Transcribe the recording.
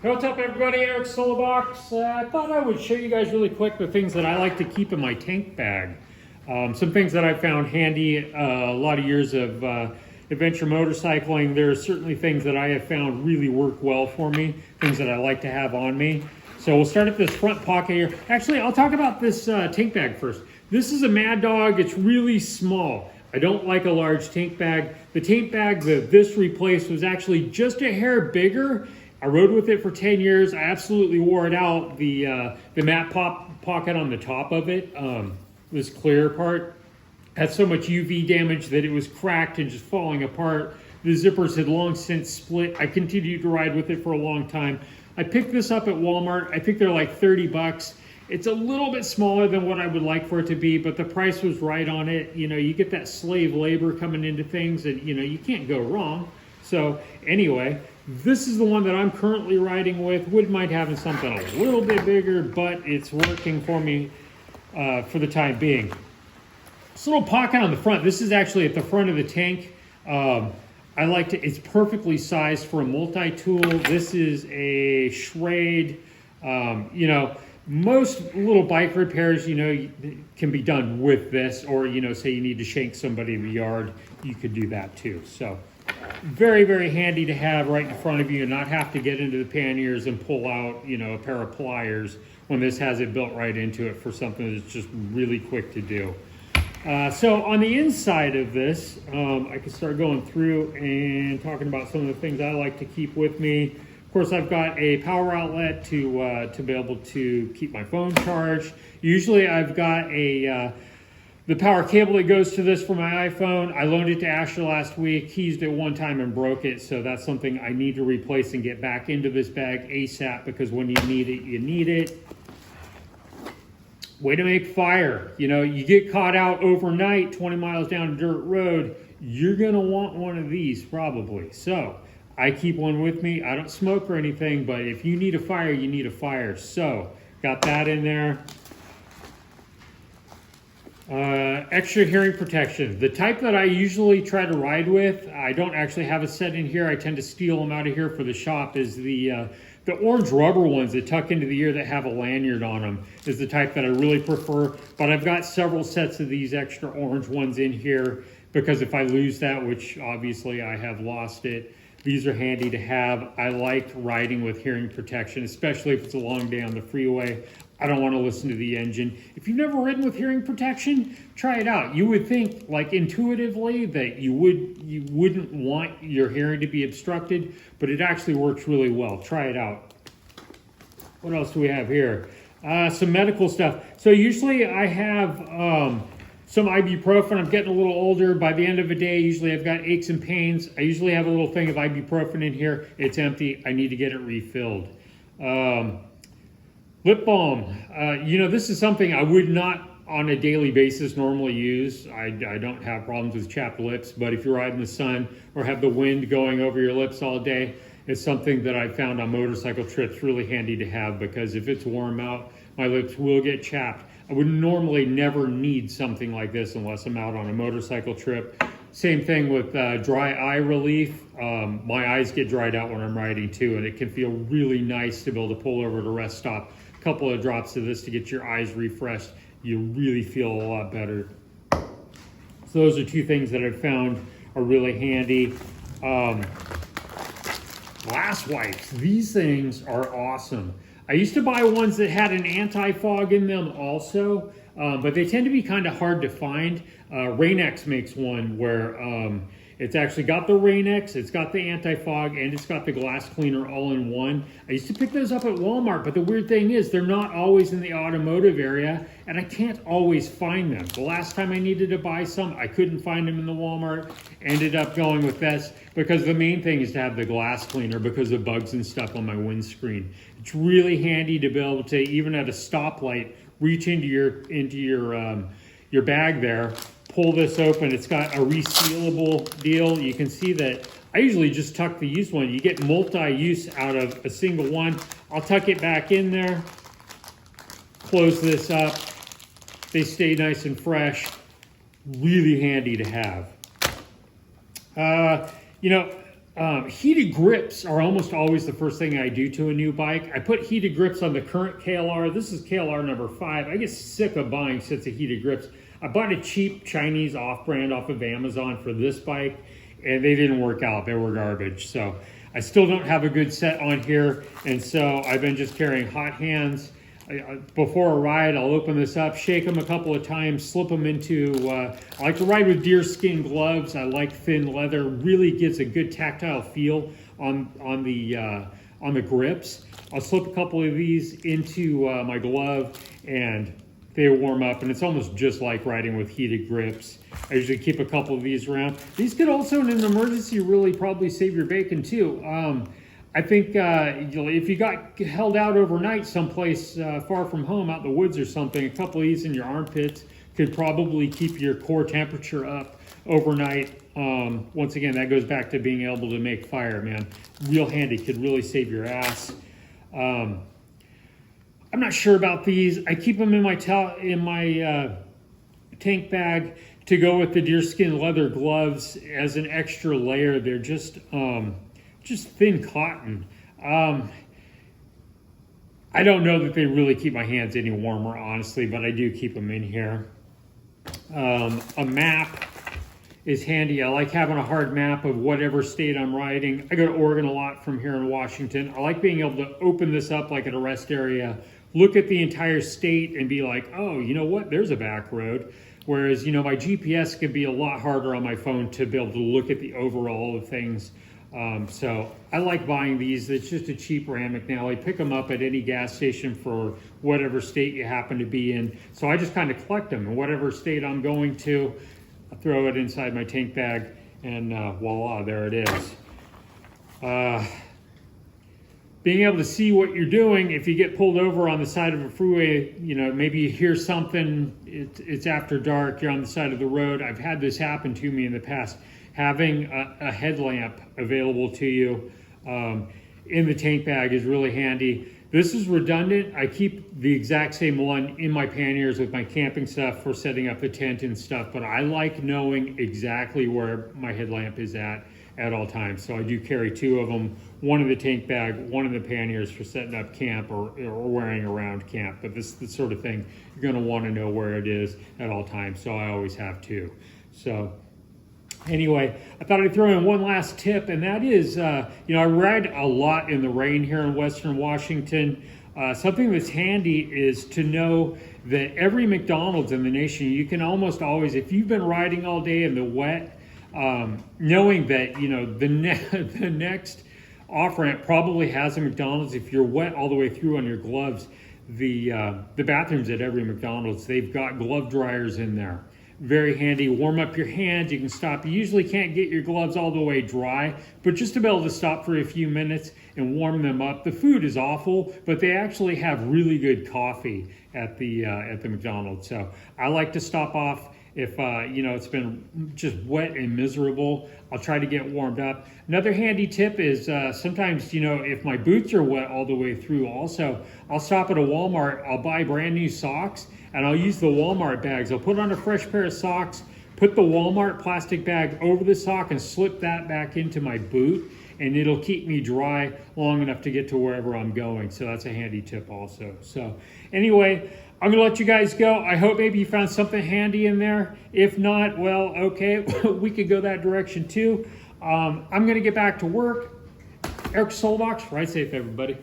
Hey, what's up everybody, Eric Solobox. I thought I would show you guys really quick the things that I like to keep in my tank bag. Some things that I found handy, a lot of years of adventure motorcycling. There are certainly things that I have found really work well for me, things that I like to have on me. So we'll start at this front pocket here. Actually, I'll talk about this tank bag first. This is a Mad Dog. It's really small. I don't like a large tank bag. The tank bag that this replaced was actually just a hair bigger. I rode with it for 10 years. I absolutely wore it out. The matte pocket on the top of it, this clear part, had so much UV damage that it was cracked and just falling apart. The zippers had long since split. I continued to ride with it for a long time. I picked this up at Walmart. I think they're like 30 bucks. It's a little bit smaller than what I would like for it to be, but the price was right on it. You know, you get that slave labor coming into things and, you know, you can't go wrong. So anyway, this is the one that I'm currently riding with. Wouldn't mind having something a little bit bigger, but it's working for me for the time being. This little pocket on the front, this is actually at the front of the tank. I like to, it's perfectly sized for a multi-tool. This is a Schrade. You know, most little bike repairs, you know, can be done with this, or, you know, say you need to shank somebody in the yard, you could do that too. So very, very handy to have right in front of you and not have to get into the panniers and pull out, you know, a pair of pliers when this has it built right into it for something that's just really quick to do. So on the inside of this, I can start going through and talking about some of the things I like to keep with me. Of course, I've got a power outlet to be able to keep my phone charged. Usually I've got the power cable that goes to this for my iPhone. I loaned it to Asher last week. He used it one time and broke it, so that's something I need to replace and get back into this bag ASAP, because when you need it, you need it. Way to make fire. You know, you get caught out overnight 20 miles down a dirt road, you're gonna want one of these probably. So I keep one with me. I don't smoke or anything, but if you need a fire, you need a fire. So got that in there. Extra hearing protection. The type that I usually try to ride with, I don't actually have a set in here. I tend to steal them out of here for the shop, is the orange rubber ones that tuck into the ear that have a lanyard on them is the type that I really prefer. But I've got several sets of these extra orange ones in here, because if I lose that, which obviously I have lost it, these are handy to have. I like riding with hearing protection, especially if it's a long day on the freeway. I don't want to listen to the engine. If you've never ridden with hearing protection, try it out. You would think, like intuitively, that you wouldn't want your hearing to be obstructed, but it actually works really well. Try it out. What else do we have here? Some medical stuff. So usually I have some ibuprofen. I'm getting a little older. By the end of the day, usually I've got aches and pains. I usually have a little thing of ibuprofen in here. It's empty. I need to get it refilled. Lip balm. You know, this is something I would not on a daily basis normally use. I don't have problems with chapped lips, but if you're out in the sun or have the wind going over your lips all day, it's something that I found on motorcycle trips really handy to have, because if it's warm out, my lips will get chapped. I would normally never need something like this unless I'm out on a motorcycle trip. Same thing with dry eye relief. My eyes get dried out when I'm riding too, and it can feel really nice to be able to pull over at a rest stop. A couple of drops of this to get your eyes refreshed. You really feel a lot better. So those are two things that I've found are really handy. Glass wipes. These things are awesome. I used to buy ones that had an anti-fog in them also, but they tend to be kind of hard to find. Rain-X makes one where it's actually got the Rain-X, it's got the anti-fog, and it's got the glass cleaner all in one. I used to pick those up at Walmart, but the weird thing is they're not always in the automotive area, and I can't always find them. The last time I needed to buy some, I couldn't find them in the Walmart. Ended up going with this, because the main thing is to have the glass cleaner because of bugs and stuff on my windscreen. It's really handy to be able to, even at a stoplight, reach into your bag there, pull this open. It's got a resealable deal. You can see that I usually just tuck the used one. You get multi-use out of a single one. I'll tuck it back in there, close this up. They stay nice and fresh. Really handy to have. You know, Heated grips are almost always the first thing I do to a new bike. I put heated grips on the current KLR. This is KLR number 5. I get sick of buying sets of heated grips. I bought a cheap Chinese off-brand off of Amazon for this bike, and they didn't work out. They were garbage. So I still don't have a good set on here, and so I've been just carrying hot hands. Before a ride, I'll open this up, shake them a couple of times, slip them into, I like to ride with deerskin gloves. I like thin leather, really gives a good tactile feel on the grips. I'll slip a couple of these into my glove and they warm up, and it's almost just like riding with heated grips. I usually keep a couple of these around. These could also, in an emergency, really probably save your bacon too. I think if you got held out overnight someplace far from home, out in the woods or something, a couple of these in your armpits could probably keep your core temperature up overnight. Once again, that goes back to being able to make fire, man. Real handy, could really save your ass. I'm not sure about these. I keep them in my tank bag to go with the deerskin leather gloves as an extra layer. They're just thin cotton. I don't know that they really keep my hands any warmer, honestly, but I do keep them in here. A map is handy. I like having a hard map of whatever state I'm riding. I go to Oregon a lot from here in Washington. I like being able to open this up like at a rest area, look at the entire state and be like, oh, you know what? There's a back road. Whereas, you know, my GPS could be a lot harder on my phone to be able to look at the overall of things. So I like buying these. It's just a cheap Rand McNally. Pick them up at any gas station for whatever state you happen to be in. So I just kind of collect them in whatever state I'm going to. I throw it inside my tank bag and voila, there it is. Being able to see what you're doing if you get pulled over on the side of a freeway, you know, maybe you hear something, it's after dark, you're on the side of the road. I've had this happen to me in the past. Having a headlamp available to you in the tank bag is really handy. This is redundant. I keep the exact same one in my panniers with my camping stuff for setting up the tent and stuff, but I like knowing exactly where my headlamp is at all times. So I do carry 2 of them, one in the tank bag, one in the panniers for setting up camp or wearing around camp. But this is the sort of thing you're gonna wanna know where it is at all times. So I always have 2. So anyway, I thought I'd throw in one last tip, and that is, you know, I ride a lot in the rain here in Western Washington. Something that's handy is to know that every McDonald's in the nation, you can almost always, if you've been riding all day in the wet, knowing that, you know, the next off-ramp probably has a McDonald's. If you're wet all the way through on your gloves, the bathrooms at every McDonald's, they've got glove dryers in there. Very handy. Warm up your hands. You can stop. You usually can't get your gloves all the way dry, but just to be able to stop for a few minutes and warm them up. The food is awful, but they actually have really good coffee at the McDonald's. So I like to stop off if you know, it's been just wet and miserable. I'll try to get warmed up. Another handy tip is sometimes, you know, if my boots are wet all the way through also, I'll stop at a Walmart, I'll buy brand new socks, and I'll use the Walmart bags. I'll put on a fresh pair of socks, put the Walmart plastic bag over the sock and slip that back into my boot, and it'll keep me dry long enough to get to wherever I'm going. So that's a handy tip also. So anyway, I'm gonna let you guys go. I hope maybe you found something handy in there. If not, well, okay, we could go that direction too. I'm gonna get back to work. Eric Solbach, ride safe, everybody.